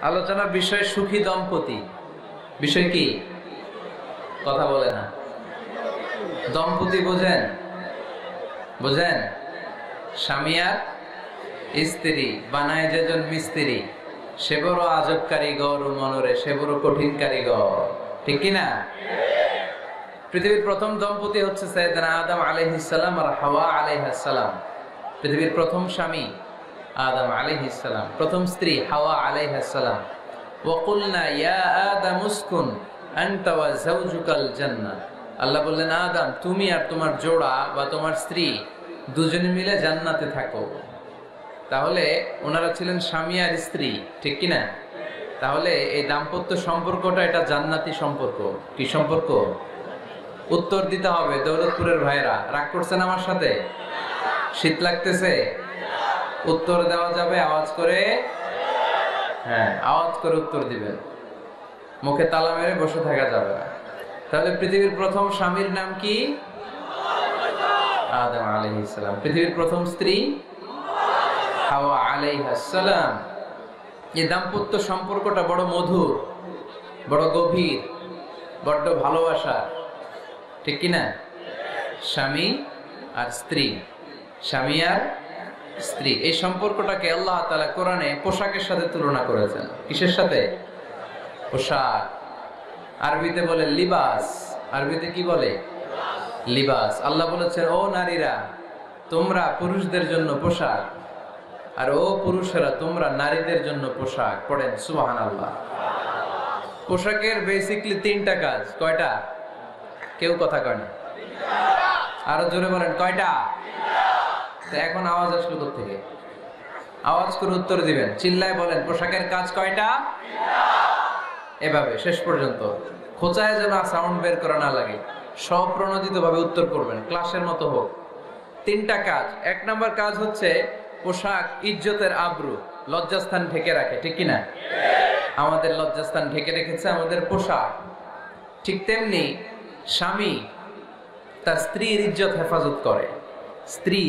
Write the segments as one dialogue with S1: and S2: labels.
S1: আলোচনার বিষয় সুখী দম্পতি। বিষয় কি? কথা বলে না। দম্পতি বোঝেন? বোঝেন? স্বামী আর স্ত্রী বানায় যেজন মিস্ত্রি, সে বড় আজব কারিগর মনরে, সে বড় কঠিন কারিগর, ঠিক কিনা? পৃথিবীর প্রথম দম্পতি হচ্ছে সাইয়েদনা আদম আলাইহিস সালাম আর হাওয়া আলাইহাস সালাম। পৃথিবীর প্রথম স্বামী আদম আলাইহিস সালাম, প্রথম স্ত্রী হাওয়া আলাইহাস সালাম। ওয়া কুলনা ইয়া আদম উসকুন আনতা ওয়া যাওজুকাল জান্নাহ। আল্লাহ বললেন, আদম তুমি আর তোমার জোড়া বা তোমার স্ত্রী দুজনে মিলে জান্নাতে থাকো। তাহলে ওনারা ছিলেন স্বামী আর স্ত্রী, ঠিক কিনা? তাহলে এই দাম্পত্য সম্পর্কটা এটা জান্নাতি সম্পর্ক। কি সম্পর্ক? উত্তর দিতে হবে দৌলতপুরের ভাইরা। রাগ করছেন আমার সাথে? শীত লাগতেছে? উত্তর দেওয়া যাবে আওয়াজ করে? হ্যাঁ, আওয়াজ করে উত্তর দিবেন, মুখে তালা মেরে বসে থাকা যাবে না। তাহলে পৃথিবীর প্রথম স্বামীর নাম কি? আদম আলাইহিস সালাম। পৃথিবীর প্রথম স্ত্রী হাওয়া আলাইহাস সালাম। এই দাম্পত্য সম্পর্কটা বড় মধুর, বড় গভীর, বড্ড ভালোবাসা, ঠিক কিনা? স্বামী আর স্ত্রী, স্বামী আর স্ত্রী, এই সম্পর্কটাকে আল্লাহ তাআলা কোরআনে পোশাকের সাথে তুলনা করেছেন। কিসের সাথে? পোশাক। আরবিতে বলে লিবাস। আরবিতে কি বলে? লিবাস। আল্লাহ বলেছেন, ও নারীরা তোমরা পুরুষদের জন্য পোশাক, আর ও পুরুষেরা তোমরা নারীদের জন্য পোশাক। পড়েন সুবহানাল্লাহ। পোশাকের বেসিকলি তিনটা কাজ। কয়টা? কেউ কথা কয় না, আরো জোরে বলেন কয়টা? এখন আওয়াজ আসলো কোত্থেকে? আওয়াজ করে উত্তর দিবেন, চিল্লায় বলেন পোশাকের কাজ কয়টা? এভাবে শেষ পর্যন্ত খোঁচায় যেন সাউন্ড বের করা না লাগে, স্বপ্রণোদিত ভাবে উত্তর করবেন, ক্লাসের মতো হোক। তিনটা কাজ। এক নাম্বার কাজ হচ্ছে পোশাক ইজ্জতের আবরু, লজ্জাস্থান ঢেকে রাখে, ঠিক কিনা? আমাদের লজ্জাস্থান ঢেকে রেখেছে আমাদের পোশাক। ঠিক তেমনি স্বামী তার স্ত্রীর ইজ্জত হেফাজত করে, স্ত্রী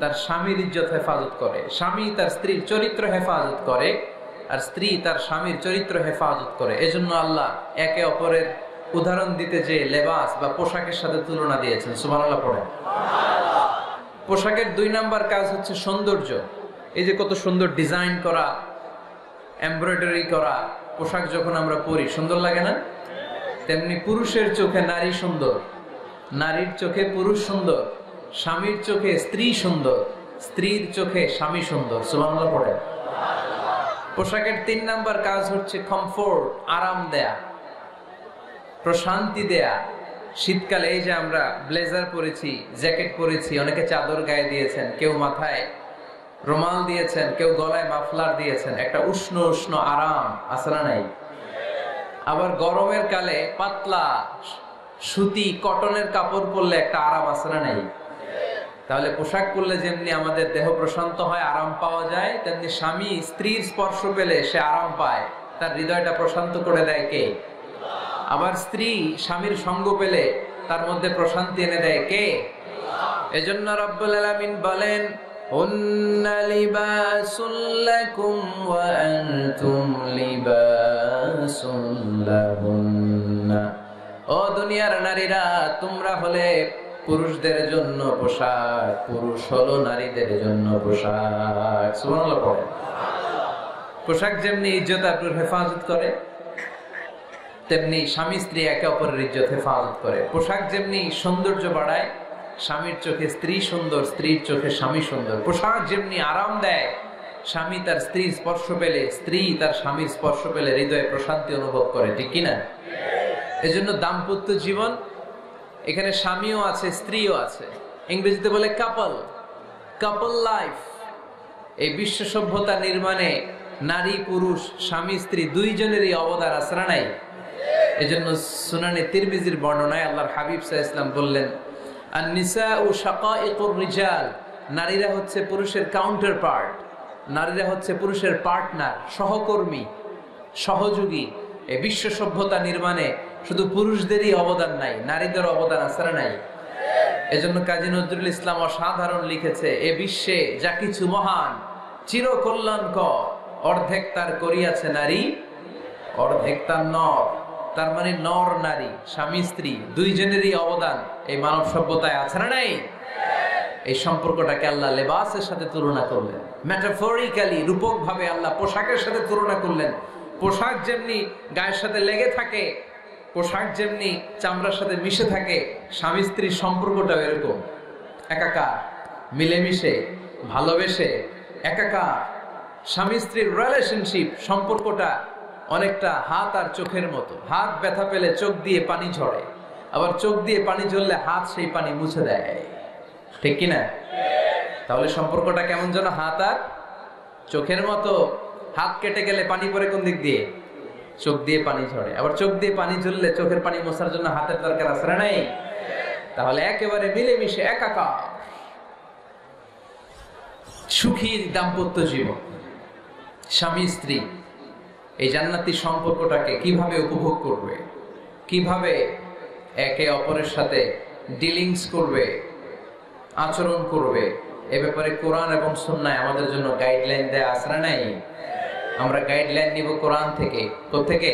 S1: তার স্বামীর ইজ্জত হেফাজত করে, স্বামী তার স্ত্রীর চরিত্র হেফাজত করে, আর স্ত্রী তার স্বামীর চরিত্র হেফাজত করে। এজন্য আল্লাহ একে অপরের উদাহরণ দিতে যে লেবাস বা পোশাকের সাথে তুলনা দিয়েছেন। সুবহানাল্লাহ পড়েন। পোশাকের দুই নাম্বার কাজ হচ্ছে সৌন্দর্য। এই যে কত সুন্দর ডিজাইন করা, এমব্রয়ডারি করা পোশাক যখন আমরা পরি সুন্দর লাগে না? তেমনি পুরুষের চোখে নারী সুন্দর, নারীর চোখে পুরুষ সুন্দর, স্বামীর চোখে স্ত্রী সুন্দর, স্ত্রীর চোখে স্বামী সুন্দর। সুবহানাল্লাহ পড়েন। পোশাকের তিন নাম্বার কাজ হচ্ছে কমফোর্ট, আরাম দেয়া, প্রশান্তি দেয়া। শীতকালে এই যে আমরা ব্লেজার পরেছি, জ্যাকেট পরেছি, অনেকে চাদর গায়ে দিয়েছেন, কেউ মাথায় রুমাল দিয়েছেন, কেউ গলায় মাফলার দিয়েছেন, একটা উষ্ণ উষ্ণ আরাম আছে না নাই? আবার গরমের কালে পাতলা সুতি কটনের কাপড় পরলে একটা আরাম আছে না নাই? তাহলে পোশাক পরলে যেমনি আমাদের দেহ প্রশান্ত হয়, আরাম পাওয়া যায়, তেমনি স্বামী স্ত্রীর স্পর্শ পেলে সে আরাম পায়, তার হৃদয়টা প্রশান্ত করে দেয় কে? আবার স্ত্রী স্বামীর সঙ্গ পেলে তার মধ্যে প্রশান্তি এনে দেয় কে? এজন্য রব্বুল আলামিন বলেন, হুন্না লিবাসুল লাকুম ওয়া আনতুম লিবাসুল লাহুন্না। ও দুনিয়ার নারীরা, তোমরা হলে পুরুষদের জন্য পোশাক, পুরুষ হলো নারীদের জন্য পোশাক। সুবহানাল্লাহ পড়েন। পোশাক যেমনি ইজ্জত আবরুর হেফাজত করে, তেমনি স্বামী স্ত্রী একে অপরের ইজ্জত হেফাজত করে। পোশাক যেমনি সৌন্দর্য বাড়ায়, স্বামীর চোখে স্ত্রী সুন্দর, স্ত্রীর চোখে স্বামী সুন্দর। পোশাক যেমনি আরাম দেয়, স্বামী তার স্ত্রীর স্পর্শ পেলে, স্ত্রী তার স্বামীর স্পর্শ পেলে হৃদয়ে প্রশান্তি অনুভব করে, ঠিক কিনা? এজন্য দাম্পত্য জীবন, এখানে স্বামীও আছে স্ত্রীও আছে। ইংরেজিতে বলে কাপল, কাপল লাইফ। এই বিশ্ব সভ্যতা নির্মাণে নারী পুরুষ, স্বামী স্ত্রী দুইজনেরই অবদান আছে না নাই? এজন্য সুনানে তিরমিজির বর্ণনায় আল্লাহর হাবিব সাল্লাল্লাহু আলাইহি ওয়াসাল্লাম বললেন, আন-নিসাউ শাকাইকুর রিজাল। নারীরা হচ্ছে পুরুষের কাউন্টার পার্ট, নারীরা হচ্ছে পুরুষের পার্টনার, সহকর্মী, সহযোগী। এই বিশ্ব সভ্যতা নির্মাণে শুধু পুরুষদেরই অবদান নাই, নারীদের অবদান আছে না নাই? এজন্য কাজী নজরুল ইসলাম অসাধারণ লিখেছে, এ বিশ্বে যা কিছু মহান চির কল্যাণকর অর্ধেক তার করিয়াছে নারী, অর্ধেক তার নর। তার মানে নর নারী, স্বামী স্ত্রী দুইজনেরই অবদান এই মানব সভ্যতায় আছে না নাই? এই সম্পর্কটাকে আল্লাহ লেবাসের সাথে তুলনা করলেন, মেটাফরিক্যালি, রূপক ভাবে আল্লাহ পোশাকের সাথে তুলনা করলেন। পোশাক যেমনি গায়ের সাথে লেগে থাকে, পোশাক যেমনি চামড়ার সাথে মিশে থাকে, স্বামী স্ত্রীর সম্পর্কটাও এরকম একাকার, মিলেমিশে, ভালোবেসে একাকার। স্বামী স্ত্রীর রিলেশনশিপ সম্পর্কটা অনেকটা হাত আর চোখের মতো। হাত ব্যথা পেলে চোখ দিয়ে পানি ঝরে, আবার চোখ দিয়ে পানি ঝরলে হাত সেই পানি মুছে দেয়, ঠিক কিনা? তাহলে সম্পর্কটা কেমন যেন হাত আর চোখের মতো। হাত কেটে গেলে পানি পড়ে কোন দিক দিয়ে? চোখ দিয়ে পানি ঝরে। আবার চোখ দিয়ে পানি ঝরলে চোখের পানি মোছার জন্য হাতের দরকার আছে না নাই? তাহলে একেবারে মিলেমিশে একাকার সুখী দাম্পত্য জীবন। স্বামী স্ত্রী এই জান্নাতি সম্পর্কটাকে কিভাবে উপভোগ করবে, কিভাবে একে অপরের সাথে ডিলিংস করবে, আচরণ করবে, এ ব্যাপারে কোরআন এবং সুন্নাহ আমাদের জন্য গাইডলাইন দেয়া আছে না নাই? আমরা গাইডলাইন নিব কোরআন থেকে। কোত্থেকে?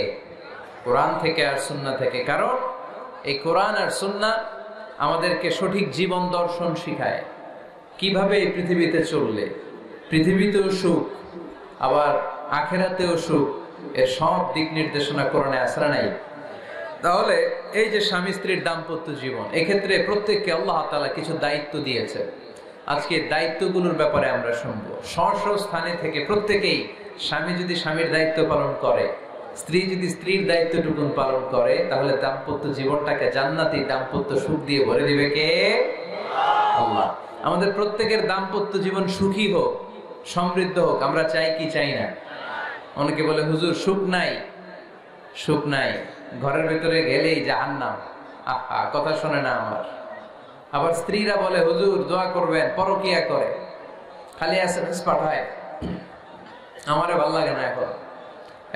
S1: কোরআন থেকে আর সুন্নাহ থেকে। কারণ এই কোরআন আর সুন্নাহ আমাদেরকে সঠিক জীবন দর্শন শিখায়, কিভাবে এই পৃথিবীতে চললে পৃথিবীতেও সুখ আবার আখেরাতেও সুখ, এর সব দিক নির্দেশনা কোরআনে আছে না নাই? তাহলে এই যে স্বামী স্ত্রীর দাম্পত্য জীবন, এক্ষেত্রে প্রত্যেককে আল্লাহ তাআলা কিছু দায়িত্ব দিয়েছে। আজকে দায়িত্বগুলোর ব্যাপারে আমরা শুনবো। স্ব স্থানে থেকে প্রত্যেকেই, স্বামী যদি স্বামীর দায়িত্ব পালন করে, স্ত্রী যদি স্ত্রীর দায়িত্বটুকু পালন করে, তাহলে দাম্পত্য জীবনটাকে জান্নাতি দাম্পত্য সুখ দিয়ে ভরে দিবে কে? আল্লাহ। আমাদের প্রত্যেকের দাম্পত্য জীবন সুখী হোক, সমৃদ্ধ হোক, আমরা চাই কি চাই না? অনেকে বলে হুজুর সুখ নাই, সুখ নাই, ঘরের ভেতরে গেলেই জাহান্নাম। আহা, কথা শোনে না আমার। আবার স্ত্রীরা বলে হুজুর দোয়া করবেন, পরকিয়া করে, খালি এসএমএস পাঠায়, আমারে ভালো লাগে না, এখন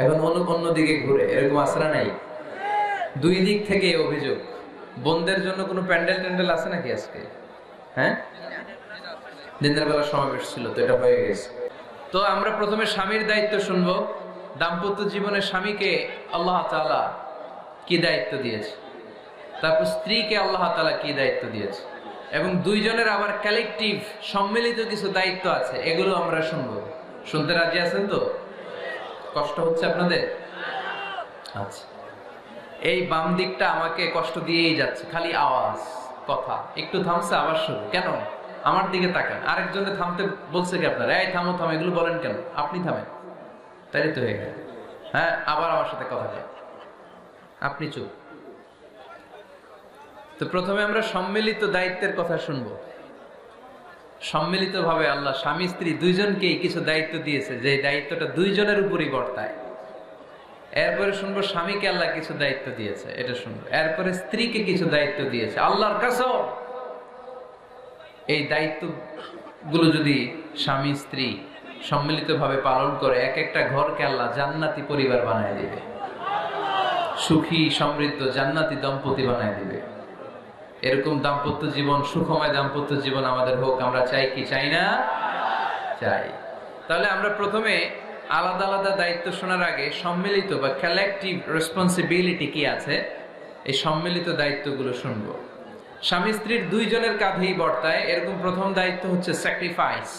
S1: এখন অন্য দিকে ঘুরে। এরকম আসরা নাই? দুই দিক থেকে অভিযোগ। বোনদের জন্য কোনো প্যান্ডেল ট্যান্ডেল আছে নাকি আজকে? হ্যাঁ, দিনের বেলা সমাবেশ ছিল তো এটা হয়ে গেছে। তো আমরা প্রথমে স্বামীর দায়িত্ব শুনবো। দাম্পত্য জীবনে স্বামীকে আল্লাহ তাআলা কি দায়িত্ব দিয়েছে, তারপর স্ত্রীকে আল্লাহ তাআলা কি দায়িত্ব দিয়েছে, এবং দুইজনের আবার কালেকটিভ সম্মিলিত কিছু দায়িত্ব আছে, এগুলো আমরা শুনবো। শুনতে রাজি আছেন তো? কষ্ট হচ্ছে আপনাদের? আচ্ছা, এই বাম দিকটা আমাকে কষ্ট দিয়েই যাচ্ছে, খালি আওয়াজ, কথা। একটু থামছে আবার শুরু। কেন? আমার দিকে তাকান। আরেকজনে থামতে বলছে কি আপনারা? এই থামো থামো, এগুলো বলেন কেন? আপনি থামেন, তাই তো হয়ে গেল। হ্যাঁ, আবার আমার সাথে কথা বলেন, আপনি চুপ। তো প্রথমে আমরা সম্মিলিত দায়িত্বের কথা শুনবো। সম্মিলিত ভাবে আল্লাহ স্বামী স্ত্রী দুইজনকেই কিছু দায়িত্ব দিয়েছে, যে দায়িত্বটা দুইজনের উপরই বর্তায়। এরপরে শুনবো স্বামীকে আল্লাহ কিছু দায়িত্ব দিয়েছে, এটা শুনবো। এরপরে স্ত্রীকে কিছু দায়িত্ব দিয়েছে। আল্লাহর কাছেও এই দায়িত্বগুলো যদি স্বামী স্ত্রী সম্মিলিতভাবে পালন করে, এক একটা ঘরকে আল্লাহ জান্নাতি পরিবার বানায় দিবে, সুখী সমৃদ্ধ জান্নাতি দম্পতি বানায় দিবে। এরকম দাম্পত্য জীবন, সুখময় দাম্পত্য জীবন আমাদের হোক। আমরা চাই কি চাই না? চাই। তাহলে আমরা প্রথমে আলাদা আলাদা দায়িত্ব শোনার আগে সম্মিলিত বা কালেকটিভ রেসপন্সিবিলিটি কি আছে, এই সম্মিলিত দায়িত্বগুলো শুনবো। স্বামী স্ত্রীর দুইজনের কাঁধেই বর্তায় এরকম প্রথম দায়িত্ব হচ্ছে স্যাক্রিফাইস।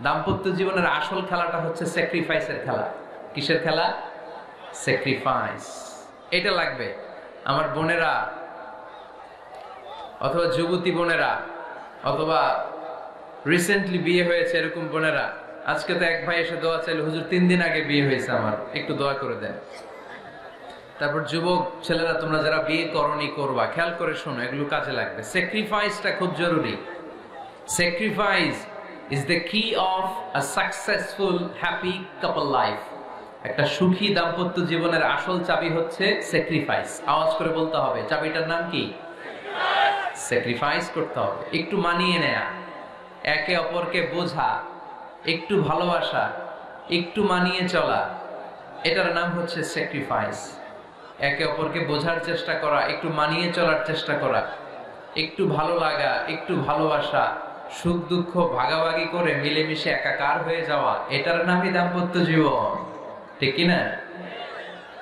S1: দাম্পত্য জীবনের আসল খেলাটা হচ্ছে স্যাক্রিফাইসের খেলা। কিসের খেলা? স্যাক্রিফাইস। এটা লাগবে। আমার বোনেরা অথবা যুবতী বোনেরা অথবা রিসেন্টলি বিয়ে হয়েছে এরকম বোনেরা, আজকে তো এক ভাই এসে দোয়া চাইল, হুজুর 3 দিন আগে বিয়ে হয়েছে আমার, একটু দোয়া করে দেন। তারপর যুবক ছেলেরা, তোমরা যারা বিয়ে করনি করবা, খেয়াল করে শোনো, এগুলো কাজে লাগবে। স্যাক্রিফাইসটা খুব জরুরি। স্যাক্রিফাইস ইজ দ্য কি of a successful happy couple life. একটা সুখী দাম্পত্য জীবনের আসল চাবি হচ্ছে স্যাক্রিফাইস। আওয়াজ করে বলতে হবে, চাবিটার নাম কি? স্যাক্রিফাইস করতে হবে, একটু মানিয়ে নেয়া, একে অপরকে বোঝা, একটু ভালোবাসা, একটু মানিয়ে চলা, এটার নাম হচ্ছে স্যাক্রিফাইস। একে অপরকে বোঝার চেষ্টা করা, একটু মানিয়ে চলার চেষ্টা করা, একটু ভালো লাগা, একটু ভালোবাসা, সুখ দুঃখ ভাগাভাগি করে মিলেমিশে একাকার হয়ে যাওয়া, এটার নামই দাম্পত্য জীবন, ঠিক কিনা?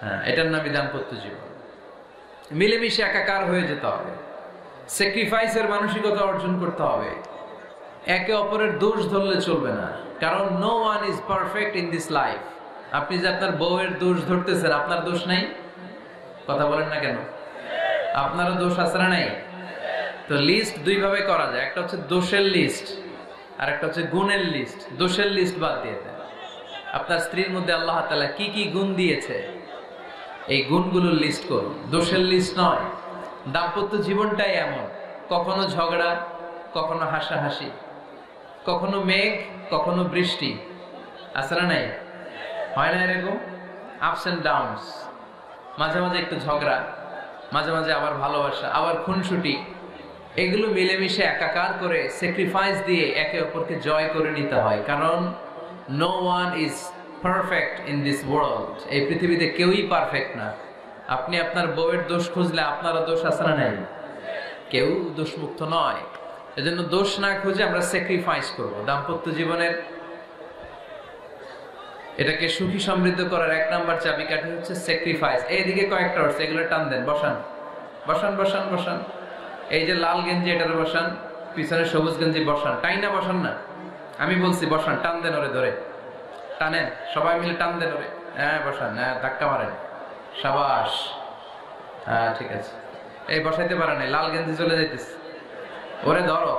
S1: হ্যাঁ, এটার নামই দাম্পত্য জীবন। মিলেমিশে একাকার হয়ে যেতে হবে, স্যাক্রিফাইসের মানসিকতা অর্জন করতে হবে। একে অপরের দোষ ধরলে চলবে না, কারণ no one is perfect in this life. আপনি যে আপনার বউয়ের দোষ ধরতেছেন, আপনার দোষ নাই? কথা বলেন না কেন? আপনারও দোষ আছে না নাই? তো লিস্ট দুই ভাবে করা যায়, একটা হচ্ছে দোষের লিস্ট আর একটা হচ্ছে গুণের লিস্ট। দোষের লিস্ট বাদ দিয়ে দেন। আপনার স্ত্রীর মধ্যে আল্লাহ তাআলা কি কি গুণ দিয়েছে, এই গুণগুলোর লিস্ট করুন, দোষের লিস্ট নয়। দাম্পত্য জীবনটাই এমন, কখনো ঝগড়া, কখনো হাসাহাসি, কখনো মেঘ, কখনো বৃষ্টি, আছে না নাই? হয় না এরকম? আপস এন্ড ডাউনস, মাঝে মাঝে একটু ঝগড়া, মাঝে মাঝে আবার ভালোবাসা, আবার খুনসুটি। এগুলো মিলেমিশে একাকার করে স্যাক্রিফাইস দিয়ে একে অপরকে জয় করে নিতে হয়, কারণ no one is perfect in this world. এই পৃথিবীতে কেউই পারফেক্ট না। আপনি আপনার বউয়ের দোষ খুঁজলে আপনারও দোষ আছে না নাই? কেউ দোষমুক্ত নয়। এজন্য দোষ না খুঁজে আমরা স্যাক্রিফাইস করব। দাম্পত্য জীবনের এটাকে সুখী সমৃদ্ধ করার এক নাম্বার চাবিকাঠি হচ্ছে স্যাক্রিফাইস। এইদিকে কয়েকটা হচ্ছে, এগুলো টান দেন, বসান বসান বসান বসান। এই যে লাল গেঞ্জি, এটার বসান, পিছনে সবুজ গেঞ্জি বসান, টাইনা বসান না, আমি বলছি বসান, টান দেন ওরে ধরে, টানেন সবাই মিলে, টান দেন ওরে, হ্যাঁ বসান, হ্যাঁ ধাক্কা মারেন, সাবাস, হ্যাঁ ঠিক আছে। এই বসাইতে পারেন, লাল গেঞ্জি চলে যাইতেছে, ওরে ধরো,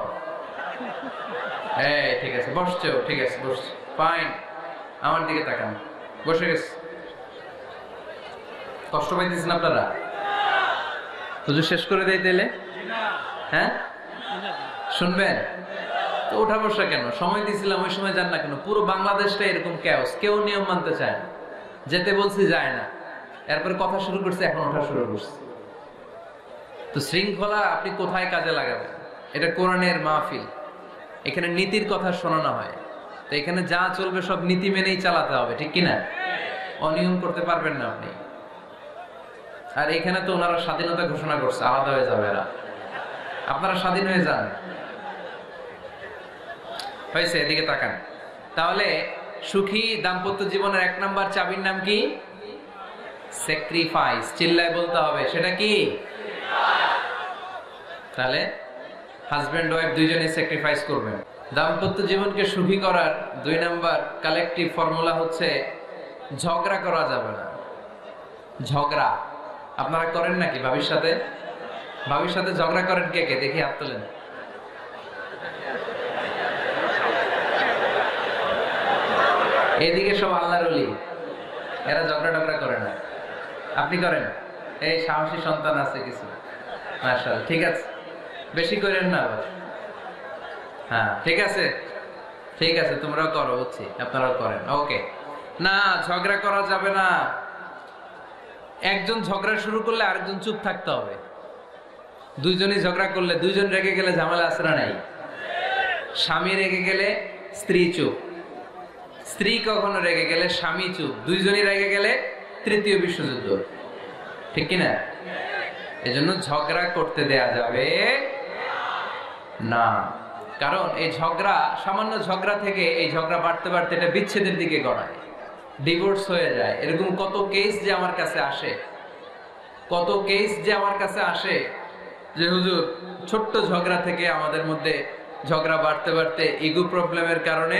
S1: এই ঠিক আছে, বসছো, ঠিক আছে বসছো, ফাইন, আমার দিকে তাকান, বসে গেছে। কষ্ট পাইতেছেন আপনারা? হুজুর শেষ করে দেয় তাইলে? হ্যাঁ শুনবেন তো? ওঠা বসা কেন? সময় দিয়েছিলাম, ওই সময় যান না কেন? পুরো বাংলাদেশটা এরকম ক্যাওস, কেউ নিয়ম মানতে চায় না, যেতে বলছি যায় না, এরপর কথা শুরু করছে, এখন ওঠা শুরু করছে। তো শৃঙ্খলা আপনি কোথায় কাজে লাগাবেন? এটা কোরআনের মাহফিল, এখানে নীতির কথা শোনানো হয়, তো এখানে যা চলবে সব নীতি মেনেই চালাতে হবে, ঠিক কিনা? অনিয়ম করতে পারবেন না আপনি। আর এখানে তো ওনারা স্বাধীনতা ঘোষণা করছে, আলাদা হয়ে যাবে এরা, আপনারা স্বাধীন হয়ে যান, হয়েছে? এদিকে তাকান। তাহলে সুখী দাম্পত্য জীবনের এক নাম্বার চাবির নাম কি? স্যাক্রিফাইস। চিল্লায় বলতে হবে, সেটা কি? তাহলে হাজবেন্ড ওয়াইফ দুইজনে স্যাক্রিফাইস করবেন। দাম্পত্য জীবনকে সুখী করার দুই নাম্বার কালেকটিভ ফর্মুলা হচ্ছে ঝগড়া করা যাবে না। ঝগড়া আপনারা করেন নাকি ভাবির সাথে? ভাবির সাথে ঝগড়া করেন কে কে? দেখি হাত তোলেন। এদিকে সব আল্লাহর ওলি, এরা ঝগড়া টগড়া করে না। আপনি করেন? এই সাহসী সন্তান আছে কিছু, মাশাআল্লাহ, ঠিক আছে, বেশি করেন না আবার। হ্যাঁ ঠিক আছে, ঠিক আছে, তোমরাও করো, বুঝছি, আপনারাও করেন, ওকে। না, ঝগড়া করা যাবে না। একজন ঝগড়া শুরু করলে আরেকজন চুপ থাকতে হবে। দুইজনই ঝগড়া করলে, দুইজন রেগে গেলে ঝামেলা আছে না নাই? স্বামী রেগে গেলে স্ত্রী চুপ, স্ত্রী কখনো রেগে গেলে স্বামী চুপ, দুইজনই রেগে গেলে তৃতীয় বিশ্বযুদ্ধ, ঠিক কিনা? এজন্য ঝগড়া করতে দেয়া যাবে না, কারণ এই ঝগড়া, সামান্য ঝগড়া থেকে এই ঝগড়া বাড়তে বাড়তে এটা বিচ্ছেদের দিকে গড়ায়, ডিভোর্স হয়ে যায়। এরকম কত কেস যে আমার কাছে আসে, কত কেস যে আমার কাছে আসে যে হুজুর ছোট্ট ঝগড়া থেকে আমাদের মধ্যে ঝগড়া বাড়তে বাড়তে ইগো প্রবলেমের কারণে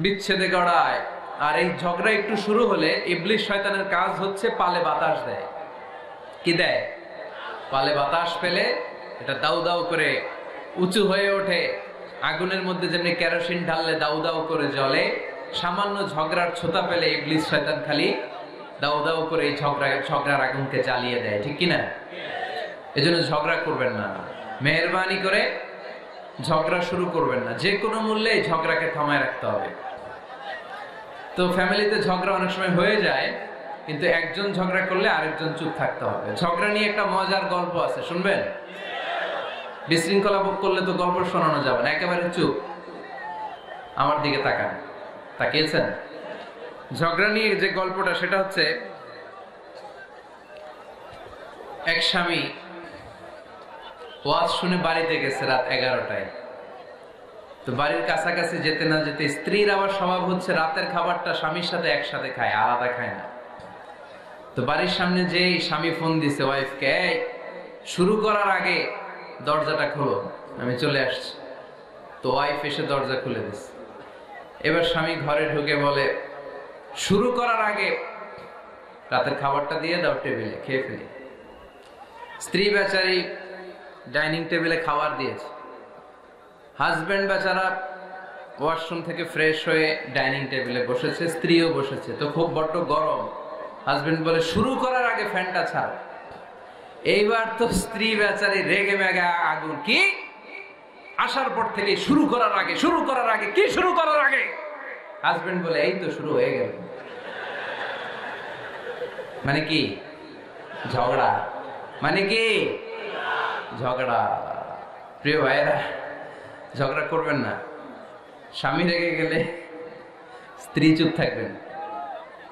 S1: বিচ্ছেদে গড়ায়। আর এই ঝগড়া একটু শুরু হলে ইবলিশ শয়তানের কাজ হচ্ছে পালে বাতাস দেয়। কি দেয়? পালে বাতাস পেলে এটা দাউ দাউ করে উঁচু হয়ে ওঠে। আগুনের মধ্যে যেমনি কেরোসিন ঢাললে দাউ দাউ করে জ্বলে, সামান্য ঝগড়ার ছোতা পেলে ইবলিশ শয়তান খালি দাউ দাউ করে এই ঝগড়ার আগুনকে জ্বালিয়ে দেয়, ঠিক কিনা? এজন্য ঝগড়া করবেন না, মেহেরবানি করে ঝগড়া শুরু করবেন না। যে কোনো মূল্যে এই ঝগড়াকে থামায় রাখতে হবে। তো ফ্যামিলিতে ঝগড়া অনেক সময় হয়ে যায়, কিন্তু একজন ঝগড়া করলে আরেকজন চুপ থাকতে হবে। ঝগড়া নিয়ে একটা মজার গল্প আছে, শুনবেন? বিশৃঙ্খলা ভোগ করলে তো গল্প শোনানো যাবে না, একেবারে চুপ। আমার দিকে তাকান, তাকিয়েছেন? ঝগড়া নিয়ে যে গল্পটা, সেটা হচ্ছে এক স্বামী ওয়াজ শুনে বাড়িতে গেছে রাত 11টায়। তো বাড়ির কাছাকাছি যেতে না যেতে স্ত্রীর আবার স্বভাব হচ্ছে রাতের খাবারটা স্বামীর সাথে একসাথে খায়, আলাদা খায় না। তো বাড়ির সামনে যেই স্বামী ফোন দিছে ওয়াইফকে, শুরু করার আগে দরজাটা খোলো, আমি চলে আসছি। তো ওয়াইফ এসে দরজা খুলে দিচ্ছে। এবার স্বামী ঘরে ঢুকে বলে, শুরু করার আগে রাতের খাবারটা দিয়ে দাও টেবিলে, খেয়ে ফেলি। স্ত্রী বেচারি ডাইনিং টেবিলে খাবার দিয়েছে, হাজবেন্ড বেচারা ওয়াশরুম থেকে ফ্রেশ হয়ে ডাইনিং টেবিলে বসেছে, স্ত্রীও বসেছে। তো খুব বড্ড গরম। হাজবেন্ড বলে, শুরু করার আগে ফ্যানটা ছাড়ো। এইবার তো স্ত্রী বেচারি রেগে মেগে আগুন, কি আসার পর থেকে শুরু করার আগে কি শুরু করার আগে? হাজবেন্ড বলে, এই তো শুরু হয়ে গেল। মানে কি? ঝগড়া। মানে কি? ঝগড়া। প্রিয় ভাইয়েরা, ঝগড়া করবেন না। স্বামী রেগে গেলে স্ত্রী চুপ থাকবেন,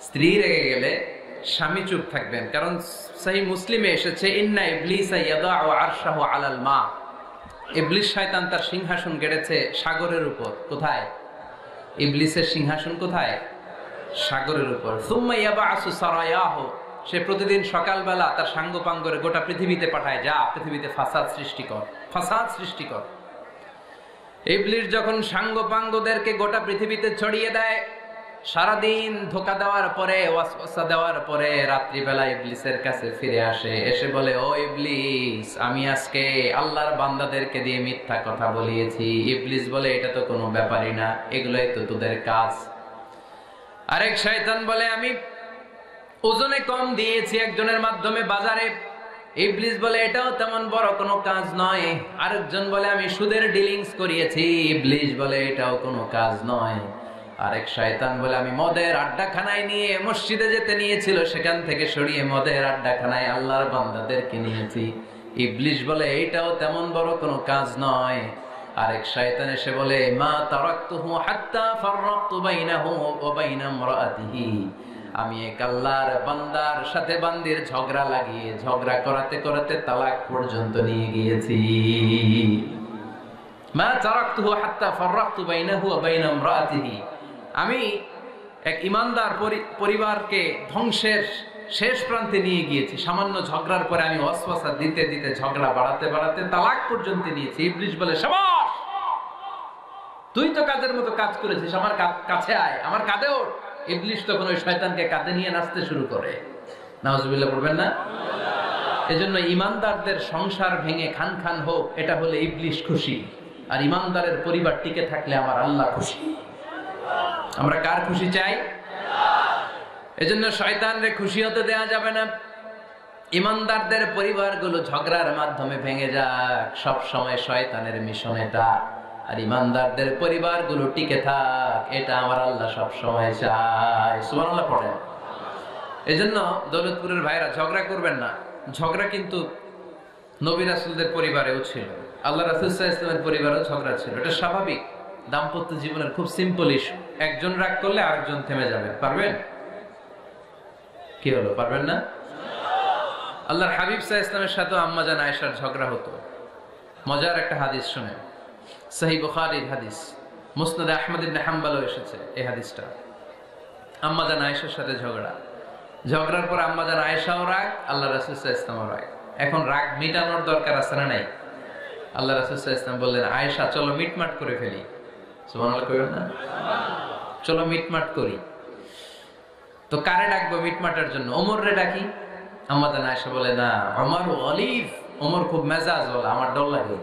S1: স্ত্রী রেগে গেলে স্বামী চুপ থাকবেন। কারণ সহিহ মুসলিমে এসেছে, ইন্না ইবলিসা ইয়াদাউ আরশাহু আলাল মা। ইবলিস শয়তান তার সিংহাসন গেড়েছে সাগরের উপর। কোথায়? ইবলিসের সিংহাসন কোথায়? সাগরের উপর। সুম্মা ইয়াবআসু সারায়াহু, সে প্রতিদিন সকালবেলা তার সাঙ্গপাঙ্গরে গোটা পৃথিবীতে পাঠায়, যা পৃথিবীতে ফাসাদ সৃষ্টি কর। ইবলিস যখন সাঙ্গপাঙ্গদেরকে গোটা পৃথিবীতে ছড়িয়ে দেয়, সারাদিন ধোঁকা দেওয়ার পরে, ওয়াসওয়াসা দেওয়ার পরে, রাত্রিবেলা ইবলিসের কাছে ফিরে আসে, এসে বলে, ও ইবলিস, আমি আজকে আল্লাহর বান্দাদেরকে দিয়ে মিথ্যা কথা বলিয়েছি। ইবলিস বলে, এটা তো কোনো ব্যাপারই না, এগুলোই তো তোদের কাজ। আরেক শয়তান বলে, আমি ওজনে কম দিয়েছি একজনের মাধ্যমে বাজারে। ইবলিস বলে, এটাও তেমন বড় কোনো কাজ নয়। আরেকজন বলে, আমি সুদের ডিলিংস করিয়েছি। ইবলিস বলে, এটাও কোনো কাজ নয়। আরেক শয়তান বলে, আমি মদের আড্ডাখানায় নিয়ে মসজিদে যেতে নিয়েছিল, সেখান থেকে সরিয়ে মদের আড্ডাখানায় আল্লাহর বান্দাদেরকে নিয়েছি। ইবলিস বলে, এইটাও তেমন বড় কোনো কাজ নয়। আরেক শয়তান এসে বলে, মা তারাকতুহু হাত্তা ফাররাকতু বাইনাহু ওয়া বাইনা ইমরাআতিহি, আমি এক আল্লাহর বান্দার সাথে বান্দির ঝগড়া লাগিয়ে ঝগড়া করাতে করাতে তালাক পর্যন্ত নিয়ে গিয়েছি। মা তারাকতুহু হাত্তা ফাররাকতু বাইনাহু ওয়া বাইনা ইমরাআতিহি, আমি এক ইমানদার পরিবারকে ধ্বংসের শেষ প্রান্তে নিয়ে গিয়েছি। সামান্য ঝগড়ার পরে আমি ওয়াসওয়াসা দিতে দিতে ঝগড়া বাড়াতে বাড়াতে তালাক পর্যন্ত নিয়েছি। ইবলিস বলে, শাবাশ, তুই তো কাজের মতো কাজ করেছিস, আমার কাছে আয়, আমার কাঁধে ওঠ। ইবলিস তখন ওই শয়তানকে কাঁধে নিয়ে নাচতে শুরু করে। নাউজুবিল্লাহ পড়বেন না? এজন্য ইমানদারদের সংসার ভেঙে খান খান হোক, এটা হলে ইবলিস খুশি, আর ইমানদারের পরিবার টিকে থাকলে আমার আল্লাহ খুশি। আমরা কার খুশি চাই? এজন্য শয়তানরে খুশি হতে দেয়া যাবে না। ইমানদারদের পরিবারগুলো ঝগড়ার মাধ্যমে ভেঙে যাক, সব সময় শয়তানের মিশন এটা। আর ইমানদারদের পরিবারগুলো টিকে থাক, এটা আমার আল্লাহ সব সময় চায়। সুবহানাল্লাহ পড়েন। এজন্য দৌলতপুরের ভাইরা, ঝগড়া করবেন না। ঝগড়া কিন্তু নবী রাসূলদের পরিবারেও ছিল, আল্লাহ রাসূল সাল্লাল্লাহু আলাইহি ওয়াসাল্লামের পরিবারেও ঝগড়া ছিল। এটা স্বাভাবিক, দাম্পত্য জীবনের খুব সিম্পল ইস্যু। একজন রাগ করলে আরেকজন থেমে যাবে। পারবেন? কি হলো, পারবেন না? আল্লাহর হাবিব সাল্লাল্লাহু আলাইহি ওয়াসাল্লামের সাথে আম্মা জান আয়েশার ঝগড়া হতো। মজার একটা হাদিস শুনেন, সহিহ বুখারীর হাদিস, মুসনাদ আহমদ ইবনে হাম্বলও এসেছে এই হাদিসটা। আম্মা জান আয়েশার সাথে ঝগড়ার পর আম্মা জান আয়েশাও রাগ, আল্লাহ রাসূল সাল্লাল্লাহু আলাইহি ওয়াসাল্লামও রাগ। এখন রাগ মিটানোর দরকার আছে না নাই? আল্লাহ রাসূল সাল্লাল্লাহু আলাইহি ওয়াসাল্লাম বললেন, আয়েশা চলো মিটমাট করে ফেলি। সুবহানাল্লাহ কইবেন না? চলো মিটমাট করি। তো কারে ডাকবো মিটমাটের জন্য? ওমর রে ডাকি। আম্মা জান আয়েশা বলে, না, ওমর অলিভ, ওমর খুব মেজাজ বলে, আমার ডর লাগে।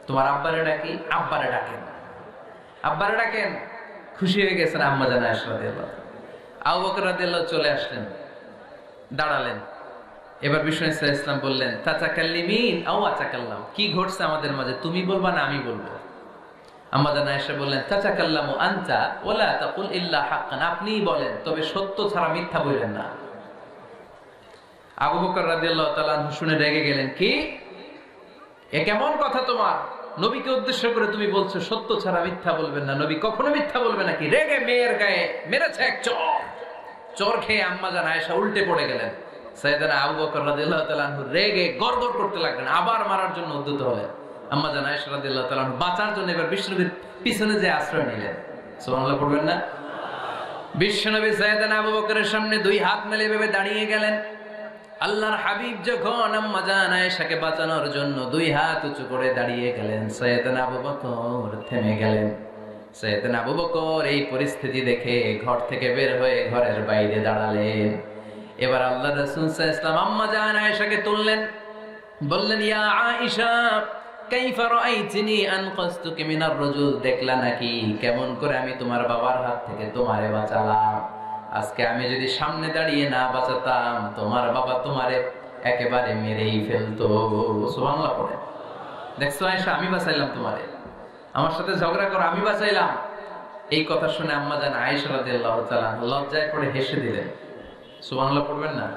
S1: তোমার আব্বারে ডাকি। আব্বারে ডাকেন, আব্বারে ডাকেন। খুশি হয়ে গেছেন আম্মা জান আয়েশা রাদিয়াল্লাহু। আবু বকর রাদিয়াল্লাহু চলে আসলেন, দাঁড়ালেন। এবার বিষ্ণু সাল্লাল্লাহু আলাইহি ওয়াসাল্লাম বললেন, তাতাকাল্লিমিন আও আতাকাল্লাম, কি ঘটছে আমাদের মাঝে, তুমি বলবা না আমি বলবো? আম্মা জান আয়েশা বললেন, তাতাকাল্লামু আনতা ওয়ালা তাকুল ইল্লা হাক্কান, আপনিই বলেন, তবে সত্য ছাড়া মিথ্যা বলবেন না। আবু বকর রাদিয়াল্লাহু তাআলা আনহু শুনে রেগে গেলেন, কি এ কেমন কথা তোমার? নবীকে উদ্দেশ্য করে তুমি বলছো সত্য ছাড়া মিথ্যা বলবেন না, নবী কখনো মিথ্যা বলবে নাকি? রেগে মেয়ের গায়ে মেরেছে এক চর খেয়ে আম্মা জান আয়েশা উল্টে পড়ে গেলেন। সাইয়েদনা আবু বকর রাদিয়াল্লাহু তাআলা আনহু রেগে গড়গড় করতে লাগলেন, আবার মারার জন্য উদ্যত হলেন। আম্মা জান আয়েশা রাদিয়াল্লাহু তাআলা বাঁচার জন্য এবার বিশ্বনবীর পিছনে যে আশ্রয় নিলেন। সুবহানাল্লাহ পড়বেন না? বিশ্বনবী সাইয়েদনা আবু বকরের সামনে দুই হাত মেলে ভেবে দাঁড়িয়ে গেলেন। আল্লাহর হাবিব যখন আম্মা জান আয়েশাকে বাঁচানোর জন্য দুই হাত উঁচু করে দাঁড়িয়ে গেলেন, সাইয়েদনা আবু বকর থেমে গেলেন। সাইয়েদনা আবু বকর এই পরিস্থিতি দেখে ঘর থেকে বের হয়ে ঘরের বাইরে দাঁড়ালেন। এবার আল্লাহর রাসূল সাল্লাল্লাহু আলাইহি ওয়াসাল্লাম আম্মা জান আয়েশাকে তুললেন, বললেন, ইয়া আয়েশা কাইফা রাআইতিনি আনকাসতুকি মিনার রাজুল, দেখলা নাকি কেমন করে আমি তোমার বাবার হাত থেকে তোমারে বাঁচালাম। আজকে আমি যদি সামনে দাঁড়িয়ে না বাঁচাতাম, তোমার বাবা তোমারে একেবারে মেরেই ফেলতো। সুবহানাল্লাহ পড়ে। দেখছো আয়েশা, আমি বাঁচাইলাম তোমারে, আমার সাথে ঝগড়া করো, আমি বাঁচাইলাম। এই কথা শুনে আম্মা জান আয়েশা রাদিয়াল্লাহু তাআলা লজ্জায় পড়ে হেসে দিলেন। সুবহানাল্লাহ পড়বেন না?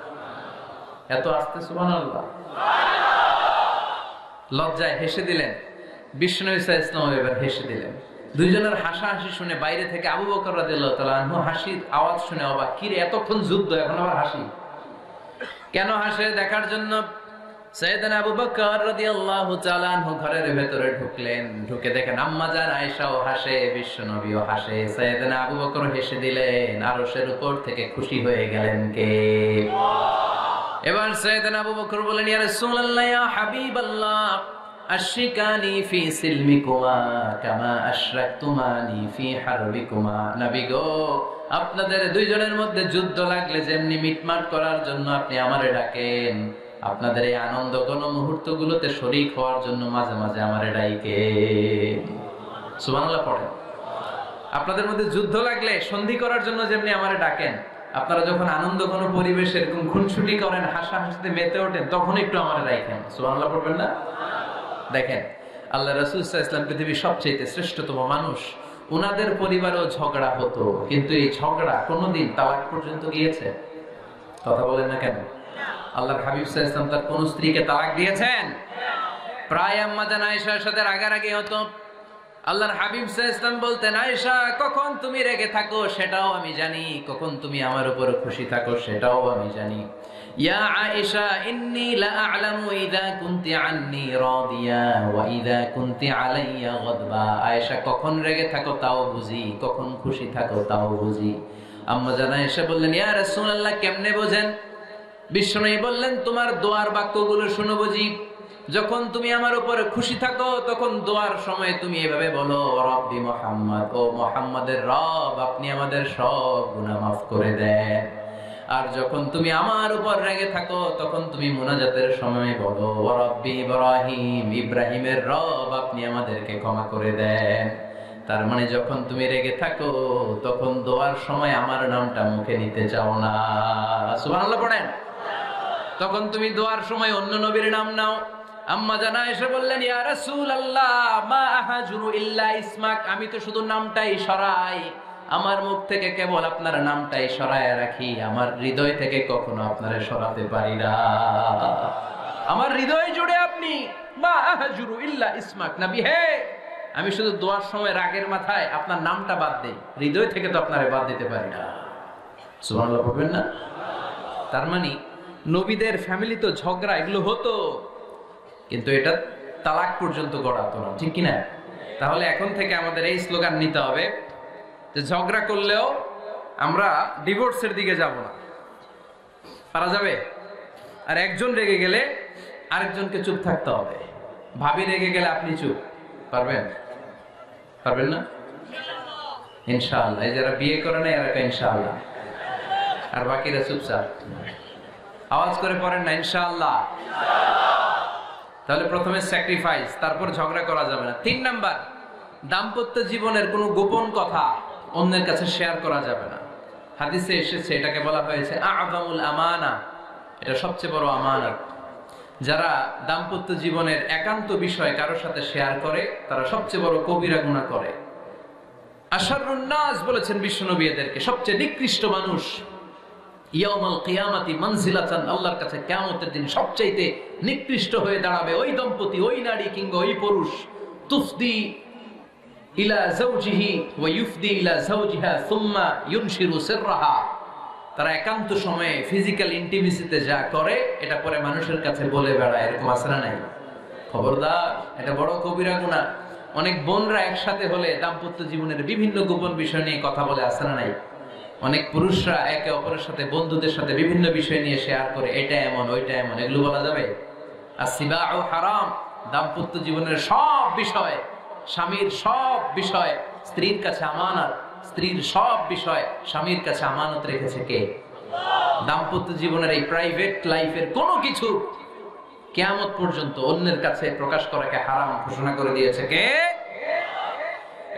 S1: এত আস্তে সুবহানাল্লাহ। লজ্জায় হেসে দিলেন। বিশ্বনবী সাল্লাল্লাহু আলাইহি ওয়াসাল্লাম এবার হেসে দিলেন। দুইজনের হাসাহাসি শুনে বাইরে থেকে আবু বকর রাদিয়াল্লাহু তাআলা আনহু হাসির আওয়াজ শুনে অবাক, কি রে এতক্ষণ যুদ্ধ এখন আবার হাসি কেন? হাসে দেখার জন্য সাইয়েদনা আবু বকর রাদিয়াল্লাহু তাআলা আনহু ঘরের ভেতরে ঢুকলেন। ঢুকে দেখেন আম্মা জান আয়েশাও হাসে, বিশ্বনবীও হাসে। সাইয়েদনা আবু বকর হেসে দিলেন, আরশের উপর থেকে খুশি হয়ে গেলেন কে? এবার সাইয়েদনা আবু বকর বলেন, ইয়া রাসূলুল্লাহ, ইয়া হাবিবাল্লাহ, আশরিকানি ফি সিলমিকুমা কামা আশরাকতুমানি ফি হারবিকুমা। নবী গো, আপনাদের দুইজনের মধ্যে যুদ্ধ লাগলে যেমনি মিটমাট করার জন্য আপনি আমারে ডাকেন, আপনাদের এই আনন্দ কোন মুহূর্তগুলোতে শরীক হওয়ার জন্য মাঝে মাঝে আমারে ডাকেন। সুবহানাল্লাহ পড়েন। আপনাদের মধ্যে যুদ্ধ লাগলে সন্ধি করার জন্য যেমনি আমারে ডাকেন, আপনারা যখন আনন্দ কোন পরিবেশে এরকম খুনসুটি করেন, হাসাহাসিতে মেতে ওঠেন, তখন একটু আমারে রাখেন। সুবহানাল্লাহ পড়বেন না? দেখেন আল্লাহ রাসূল সাল্লাল্লাহু আলাইহি ওয়াসাল্লাম পৃথিবীর সবচেয়ে শ্রেষ্ঠতম মানুষ। উনাদের পরিবারেও ঝগড়া হতো, কিন্তু এই ঝগড়া কোনোদিন তালাক পর্যন্ত গিয়েছে? কথা বলেন না কেন? আল্লাহর হাবিব সাল্লাল্লাহু আলাইহি ওয়াসাল্লাম তার কোন স্ত্রীকে তালাক দিয়েছেন? প্রায় আম্মা জান আয়েশার সাথে রাগারাগি হতো। আল্লাহর হাবিব সাল্লাল্লাহু আলাইহি ওয়াসাল্লাম বলতেন, আয়েশা কখন তুমি রেগে থাকো সেটাও আমি জানি, কখন তুমি আমার উপর খুশি থাকো সেটাও আমি জানি। ইয়া আয়েশা ইন্নী লা আ'লামু ইযা কুনতি আন্নী রাদিয়া ওয়া ইযা কুনতি আলাইয়া গাদবা। আয়েশা কখন রেগে থাকো তাও বুঝি, কখন খুশি থাকো তাও বুঝি। আম্মা জান আয়েশা বললেন, ইয়া রাসূলুল্লাহ কেমনে বোঝেন? বিশ্বনবী বললেন, তোমার দোয়ার বাক্যগুলো শুনো বুঝি। যখন তুমি আমার উপরে খুশি থাকো তখন দোয়ার সময় তুমি এভাবে বলো, রব্বি মুহাম্মদ, ও মুহাম্মাদের রব, আপনি আমাদের সব গুনাহ মাফ করে দেন। আর যখন তুমি আমার উপর রেগে থাকো তখন তুমি মুনাজাতের সময় বলো, রব্বি ইব্রাহিম, ইব্রাহিমের রব, আপনি আমাদেরকে ক্ষমা করে দেন। তার মানে যখন তুমি রেগে থাকো তখন দোয়ার সময় আমার নামটা মুখে নিতে চাও না। সুবহানাল্লাহ পড়েন। তখন তুমি দোয়ার সময় অন্য নবীর নাম নাও। আম্মা জান আয়েশা বললেন, ইয়া রাসূলুল্লাহ মা আহাজুরু ইল্লা ইসমাক, আমি তো শুধু নামটাই সরাই, আমার মুখ থেকে কেবল আপনার নামটাই সরায় রাখি, আমার হৃদয় থেকে কখনো আপনারে সরাতে পারি না। আমার হৃদয় জুড়ে আপনি, মা আহাজুরু ইল্লা ইসমাক, নবী হে, আমি শুধু দোয়ার সময় রাগের মাথায় আপনার নামটা বাদ দেই, হৃদয় থেকে তো আপনারে বাদ দিতে পারি না। সুবহানাল্লাহ বলবেন না? তার মানে নবীদের ফ্যামিলি তো ঝগড়া এগুলো হতো, কিন্তু এটা তালাক পর্যন্ত গড়াতো না, ঠিক কিনা? তাহলে এখন থেকে আমাদের এই স্লোগান নিতে হবে যে ঝগড়া করলেও আমরা ডিভোর্সের দিকে যাব না। পারা যাবে? আর একজন রেগে গেলে আরেকজনকে চুপ থাকতে হবে। ভাবি রেগে গেলে আপনি চুপ, পারবেন? পারবেন না? ইনশাআল্লাহ। এই যারা বিয়ে করে না এরা ইনশাআল্লাহ, আর বাকিরা চুপচাপ। আওয়াজ করে পড়েন না ইনশাআল্লাহ। তাহলে প্রথমে স্যাক্রিফাইস, তারপর ঝগড়া করা যাবে না। 3 নাম্বার, দাম্পত্য জীবনের কোনো গোপন কথা অন্যের কাছে শেয়ার করা যাবে না। হাদিসে এসেছে, এটাকে বলা হয়েছে আ'যামুল আমানা, এটা সবচেয়ে বড় আমানত। যারা দাম্পত্য জীবনের একান্ত বিষয় কারোর সাথে শেয়ার করে তারা সবচেয়ে বড় কবিরা গুনাহ করে। আশারুন নাস বলেছেন বিশ্বনবী এদেরকে, সবচেয়ে নিকৃষ্ট মানুষ। ইয়াউমাল কিয়ামাতি মানজিলাতান, আল্লাহর কাছে কিয়ামতের দিন সবচাইতে নিকৃষ্ট হয়ে দাঁড়াবে ওই দম্পতি, ওই নারী কিংবা ওই পুরুষ, তুফদি ইলা যাওজিহি ওয়া ইউফদি ইলা যাওজিহা সুম্মা ইউনশিরু সিররাহা। তারা একান্ত সময়ে ফিজিক্যাল ইন্টিমেসিতে যা করে এটা পরে মানুষের কাছে বলে বেড়ায়, এরকম আছে না নাই? খবরদার, এটা বড় কবিরা গুনাহ। অনেক বোনরা একসাথে হলে দাম্পত্য জীবনের বিভিন্ন গোপন বিষয় নিয়ে কথা বলে, আছে না নাই? অনেক পুরুষরা একে অপরের সাথে, বন্ধুদের সাথে বিভিন্ন বিষয় নিয়ে শেয়ার করে, এটা এমন ওইটা এমন, এগুলো বলা যাবে? আর সিবাউ হারাম। দাম্পত্য জীবনের সব বিষয়, স্বামীর সব বিষয় স্ত্রীর কাছে আমানত। স্ত্রীর সব বিষয় স্বামীর কাছে আমানত রেখেছে কে? দাম্পত্য জীবনের এই প্রাইভেট লাইফের কোনো কিছু কিয়ামত পর্যন্ত অন্যের কাছে প্রকাশ করাকে হারাম ঘোষণা করে দিয়েছে কে?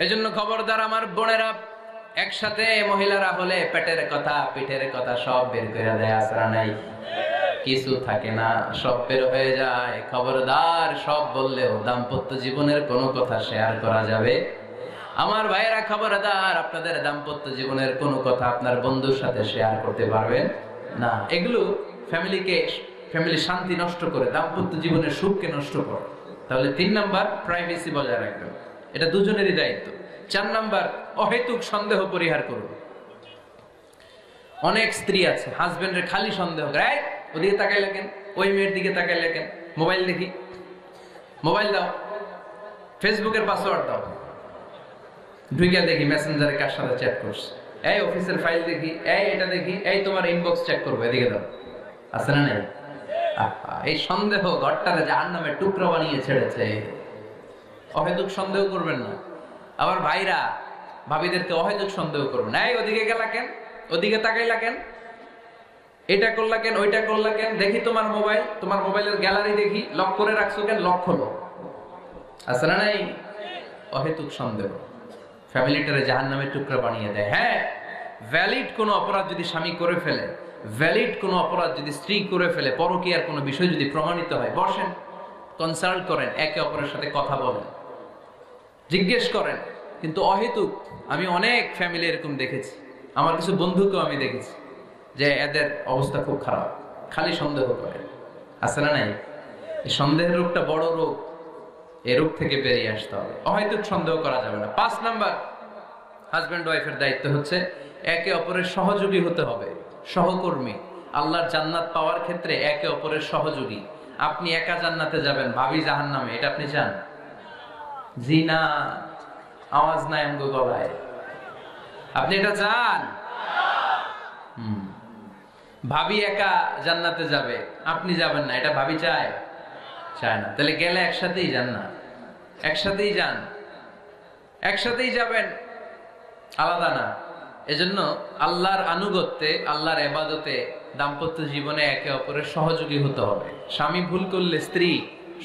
S1: এজন্য খবরদার আমার বোনেরা, একসাথে মহিলারা হলে পেটের কথা পিঠের কথা সব বের করে দেয়, আসরা নাই, কিছু থাকে না, সব বের হয়ে যায়। খবরদার, সব বললেও দাম্পত্য জীবনের কোনো কথা শেয়ার করা যাবে? আমার ভাইয়েরা খবরদার, আপনাদের দাম্পত্য জীবনের কোনো কথা আপনার বন্ধুর সাথে শেয়ার করতে পারবেন না। এগুলো ফ্যামিলির শান্তি নষ্ট করে, দাম্পত্য জীবনের সুখকে নষ্ট করে। তাহলে 3 নাম্বার, প্রাইভেসি বজায় রাখবেন, এটা দুজনেরই দায়িত্ব। 4 নাম্বার, অহেতুক সন্দেহ পরিহার করুন। অনেক স্ত্রী আছে হাজবেন্ডের খালি সন্দেহ করে, ওদিকে তাকাই লাগেন, ওই মেয়ের দিকে তাকাই লাগেন, মোবাইল দেখি, মোবাইল দাও, ফেসবুকের পাসওয়ার্ড দাও, ঢুকে দেখি মেসেঞ্জারে কার সাথে চ্যাট করছে, এই অফিসের ফাইল দেখি, এই এটা দেখি, এই তোমার ইনবক্স চেক করবো, এদিকে দাও, আছে না নাই? এই সন্দেহ ঘরটারে জাহান্নামের টুকরো বানিয়ে ছেড়েছে। অহেতুক সন্দেহ করবেন না। আবার ভাইরা ভাবিদেরকে অহেতুক সন্দেহ করবেন, এই ওদিকে গেলা কেন, ওদিকে তাকাইলা কেন, এটা করলা কেন, ওইটা করলা কেন, দেখি তোমার মোবাইল, তোমার মোবাইলের গ্যালারি দেখি, লক করে রাখছো কেন, লক খোলো, আছে না নাই? অহেতুক সন্দেহ ফ্যামিলিটারে জাহান্নামের টুকরা বানিয়ে দেয়। হ্যাঁ, ভ্যালিড কোনো অপরাধ যদি স্বামী করে ফেলে, ভ্যালিড কোনো অপরাধ যদি স্ত্রী করে ফেলে, পরকীয়ার কোনো বিষয় যদি প্রমাণিত হয়, বসেন, কনসাল্ট করেন, একে অপরের সাথে কথা বলেন, জিজ্ঞেস করেন। কিন্তু অহেতুক, আমি অনেক ফ্যামিলি এরকম দেখেছি, আমার কিছু বন্ধুকেও আমি দেখেছি যে এদের অবস্থা খুব খারাপ, খালি সন্দেহ করে, আছে না নাই? এই সন্দেহের রোগটা বড় রোগ, এই রোগ থেকে বেরিয়ে আসতে হবে, অহেতুক সন্দেহ করা যাবে না। 5 নাম্বার, হাজব্যান্ড ওয়াইফের দায়িত্ব হচ্ছে একে অপরের সহযোগী হতে হবে, সহকর্মী। আল্লাহর জান্নাত পাওয়ার ক্ষেত্রে একে অপরের সহযোগী। আপনি একা জান্নাতে যাবেন, ভাবি জাহান্নামে, এটা আপনি চান? জি না, আওয়াজ নাই আমগো গলায়। আপনি এটা চান? ভাবি একা জান্নাতে যাবে, আপনি যাবেন না, এটা ভাবি চায়? চায় না। তাহলে গেলে একসাথেই যান না, একসাথেই যান, একসাথেই যাবেন, আলাদা না। এজন্য আল্লাহর আনুগত্যে, আল্লাহর ইবাদতে, দাম্পত্য জীবনে একে অপরের সহযোগী হতে হবে। স্বামী ভুল করলে স্ত্রী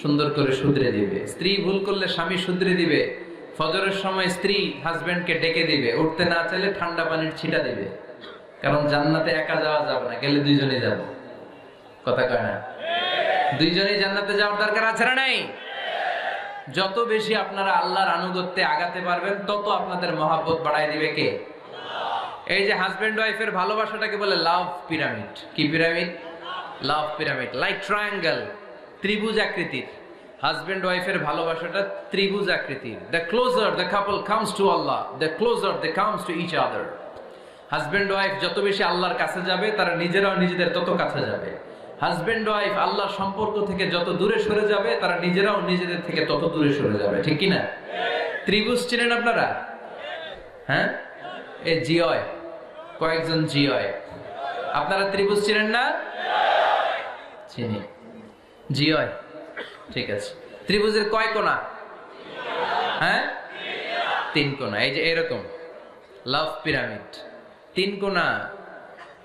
S1: সুন্দর করে শুধরে দিবে, স্ত্রী ভুল করলে স্বামী শুধরে দিবে। ফজরের সময় স্ত্রী হাজবেন্ডকে ডেকে দিবে, উঠতে না চাইলে ঠান্ডা পানির ছিটা দিবে। কারণ জান্নাতে একা যাওয়া যাবে না, গেলে দুইজনে যাব, কথা কয় না? দুইজনেই জান্নাতে যাওয়ার দরকার আছে না নাই? যত বেশি আপনারা আল্লাহর আনুগত্যে আগাতে পারবেন, তত আপনাদের মহাব্বত বাড়ায় দিবে কে? এই যে হাজবেন্ড ওয়াইফের ভালোবাসাটাকে বলে লাভ পিরামিড। কি pyramid? Love pyramid, like triangle, ত্রিভুজ আকৃতির। হাজবেন্ড ওয়াইফের ভালোবাসাটা ত্রিভুজ আকৃতির। The closer the couple comes to Allah, the closer they comes to each other. Husband wife যত বেশি আল্লাহর কাছে যাবে, তারা নিজেরাও নিজেদের তত কাছে যাবে। হাজবেন্ড ওয়াইফ আল্লাহর সম্পর্ক থেকে যত দূরে সরে যাবে, তারা নিজেরাও নিজেদের থেকে তত দূরে সরে যাবে, ঠিক কিনা? ত্রিভুজ চিনেন আপনারা? হ্যাঁ, এই জিওয় কয়েকজন জিওয়, আপনারা ত্রিভুজ চিনেন না? চিনি, জিওয়, ঠিক আছে। ত্রিভুজের কয় কোণা? হ্যাঁ, 3 কোণা। এই যে এরকম লাভ পিরামিড, 3 কোণা।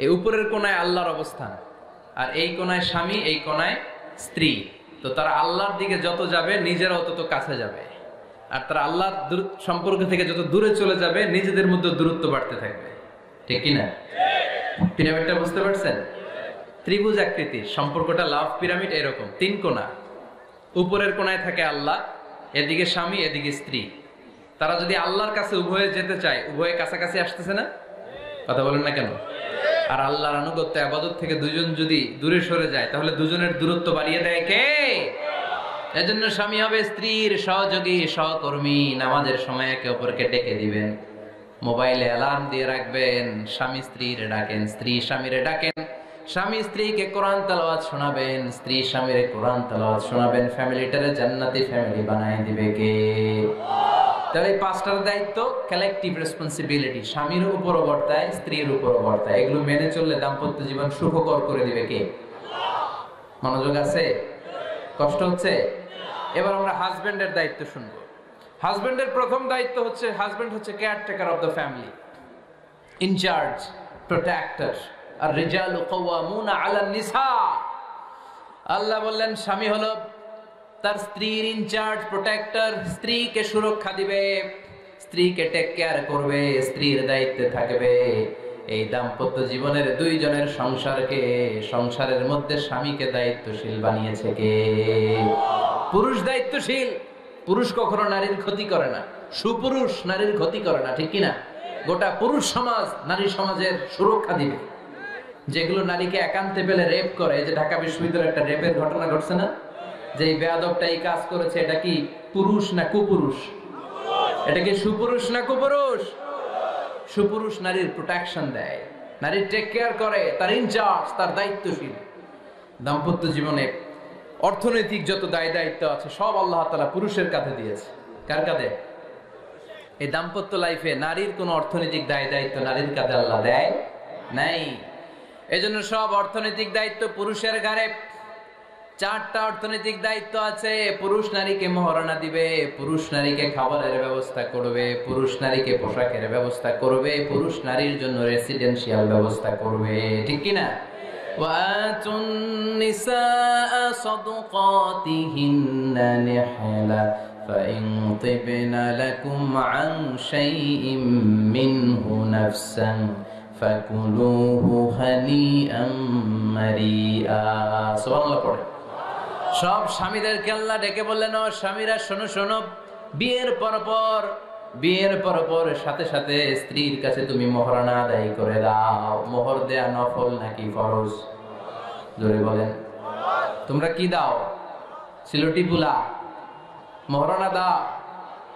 S1: এই উপরের কোণায় আল্লাহর অবস্থান, আর এই কোণায় স্বামী, এই কোণায় স্ত্রী। তো তারা আল্লাহর দিকে যত যাবে, নিজেরাও তত কাছে যাবে। আর তারা আল্লাহর সম্পর্ক থেকে যত দূরে চলে যাবে, নিজেদের মধ্যে দূরত্ব বাড়তে থাকবে, ঠিক কিনা? পিরামিডটা বুঝতে পারছেন? ত্রিভুজ আকৃতির সম্পর্কটা লাভ পিরামিড এরকম, 3 কোণা। উপরের কোণায় থাকে আল্লাহ, এদিকে স্বামী, এদিকে স্ত্রী। তারা যদি আল্লাহর কাছে উভয়ে যেতে চায়, উভয়ে কাছাকাছি আসতেছে না? কথা বলেন না কেন? আর আল্লাহর আনুগত্য ইবাদত থেকে দুজন যদি দূরে সরে যায়, তাহলে দুজনের দূরত্ব বাড়িয়ে দেয় কে? এজন্য স্বামী হবে স্ত্রীর সহযোগী, সহকর্মী। নামাজের সময় একে অপরকে ডেকে দিবেন, মোবাইলে অ্যালার্ম দিয়ে রাখবেন। স্বামী স্ত্রীরে ডাকেন, স্ত্রী স্বামীরে ডাকেন। স্বামী স্ত্রীকে কোরআন তেলাওয়াত শোনাবেন, স্ত্রী স্বামীর কোরআন তেলাওয়াত শোনাবেন, ফ্যামিলিটারে জান্নাতি ফ্যামিলি বানায় দিবে কে? তাহলে এই পাঁচটার দায়িত্ব কালেকটিভ রেসপন্সিবিলিটি, স্বামীর উপরও বর্তায়, স্ত্রীর উপরও বর্তায়। এগুলো মেনে চললে দাম্পত্য জীবন সুখকর করে দিবে কে? মনোযোগ আছে? কষ্ট হচ্ছে? এবার আমরা হাজবেন্ডের দায়িত্ব শুনবো। হাজবেন্ডের প্রথম দায়িত্ব হচ্ছে, হাজবেন্ড হচ্ছে caretaker of the family, in charge, protector. আর রিজালু কাওয়ামুনা আলান নিসা। আল্লাহ বললেন স্বামী হলো তার স্ত্রীর ইনচার্জ, প্রোটেক্টর, স্ত্রীকে সুরক্ষা দিবে, স্ত্রীকে টেক কেয়ার করবে, স্ত্রীর দায়িত্বে থাকবে। এই দাম্পত্য জীবনের দুইজনের সংসারকে, সংসারের মধ্যে স্বামীকে দায়িত্বশীল বানিয়েছে কে? পুরুষ দায়িত্বশীল। পুরুষ কখনো নারীর ক্ষতি করে না, সুপুরুষ নারীর ক্ষতি করে না, ঠিক কিনা? গোটা পুরুষ সমাজ নারী সমাজের সুরক্ষা দিবে। যেগুলো নারীকে একান্তে পেলে রেপ করে, যে ঢাকা বিশ্ববিদ্যালয়ে একটা রেপের ঘটনা ঘটছে না, যে এই বেয়াদবটা এই কাজ করেছে, এটা কি পুরুষ না কুপুরুষ? এটা কি সুপুরুষ না কুপুরুষ? সুপুরুষ নারীর প্রোটেকশন দেয়, নারীর টেক কেয়ার করে, তার ইনচার্জ, তার দায়িত্বশীল। দাম্পত্য জীবনে অর্থনৈতিক যত দায় দায়িত্ব আছে সব আল্লাহ তাআলা পুরুষের কাঁধে দিয়েছে। কার কাঁধে? এই দাম্পত্য লাইফে নারীর কোনো অর্থনৈতিক দায় দায়িত্ব নারীর কাঁধে আল্লাহ দেয় নাই। এজন্য সব অর্থনৈতিক দায়িত্ব পুরুষের ঘাড়ে। 4টা অর্থনৈতিক দায়িত্ব আছে। পুরুষ নারীকে মহারণা দিবে, পুরুষ নারীকে খাবারের ব্যবস্থা করবে, পুরুষ নারীকে পোশাকের ব্যবস্থা করবে, পুরুষ নারীর জন্য রেসিডেন্সিয়াল ব্যবস্থা করবে, ঠিক কিনা? وآتوا النساء صدقاتهن نحلا فإن طبن لكم عن شيء منه نفسا فكلوه هنيئا مريئا। সুবহানাল্লাহ পড়ে। সব স্বামীদেরকে আল্লাহ ডেকে বললেন, ও স্বামীরা শোনো শোনো, বিয়ের পর সাথে সাথে স্ত্রীর কাছে তুমি মোহরানা আদায় করে দাও। মোহর দেয়া নফল নাকি ফরজ? জোরে বলেন। তোমরা কি দাও? সিলটি পুলা মোহরানা দাও?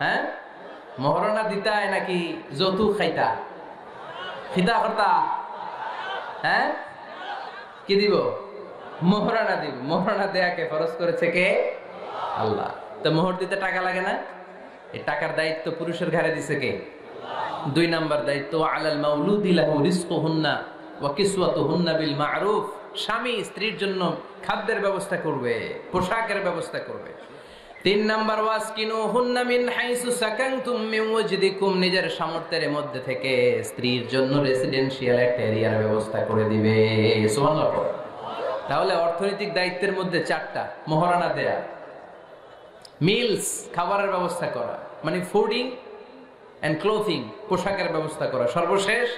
S1: হ্যাঁ, মোহরানা দিতায় নাকি যৌতুক খাইতা? খিদা করতা? হ্যাঁ, কি দিব? মোহরানা দিব। মোহরানা দেয়াকে ফরজ করেছে কে? আল্লাহ। তো মোহর দিতে টাকা লাগে না? এই টাকার দায়িত্ব পুরুষের ঘাড়ে দিছে কে? 2 নাম্বার দায়িত্ব, আলাল মাউলুদি লাহু রিজকুহুন্না ওয়া কিসওয়াতুহুন্না বিল মা'রুফ। স্বামী স্ত্রীর জন্য খাদ্যের ব্যবস্থা করবে, পোশাকের ব্যবস্থা করবে। 3 নাম্বার, ওয়াসকিনুহুন্না মিন হাইসু সাকানতুম মিন ওয়াজদিকুম। নিজের সামর্থ্যের মধ্যে থেকে স্ত্রীর জন্য রেসিডেন্সিয়াল একটা এরিয়ার ব্যবস্থা করে দিবে। সুবহানাল্লাহ। তাহলে অর্থনৈতিক দায়িত্বের মধ্যে 4টা: মোহরানা দেয়া, মিলস খাবারের ব্যবস্থা করা, মানে ফুডিং এন্ড ক্লোথিং, পোশাকের ব্যবস্থা করা, সর্বশেষ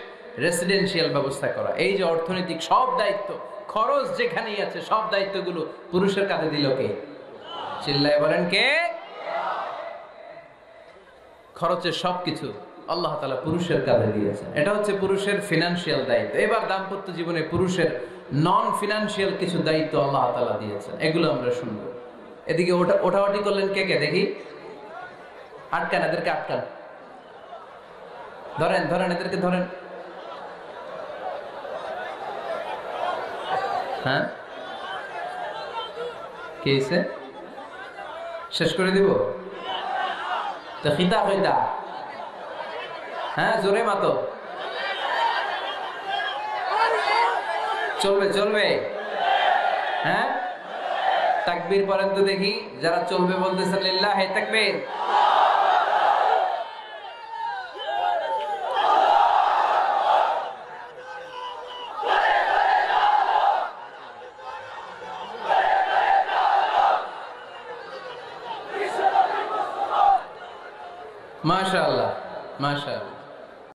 S1: রেসিডেন্সিয়াল ব্যবস্থা করা। এই যে অর্থনৈতিক সব দায়িত্ব, খরচ যেখানেই আছে, সব দায়িত্বগুলো পুরুষের কাঁধে দিল কে? চিল্লায় বলেন কে? খরচের সবকিছু আল্লাহ তাআলা পুরুষের কাঁধে দিয়েছেন। এটা হচ্ছে পুরুষের ফিনান্সিয়াল দায়িত্ব। এবার দাম্পত্য জীবনে পুরুষের নন ফিনান্সিয়াল কিছু দায়িত্ব আল্লাহ তাআলা দিয়েছেন, এগুলো আমরা শুনবো। এদিকে ওঠাওয়াটি করলেন কে কে দেখি? আটকান, এদেরকে আটকান। ধরেন ধরেন, এদেরকে ধরেন। হ্যাঁ, কি হয়েছে? শেষ করে দিব তো? খিতা হইতা? হ্যাঁ, জোরে মাতো। চলবে চলবে? হ্যাঁ, তাকবীর পড়েন তো দেখি, যারা চলবে বলতেছেন লিল্লাহি তাকবীর। মাশাআল্লাহ মাশাআল্লাহ।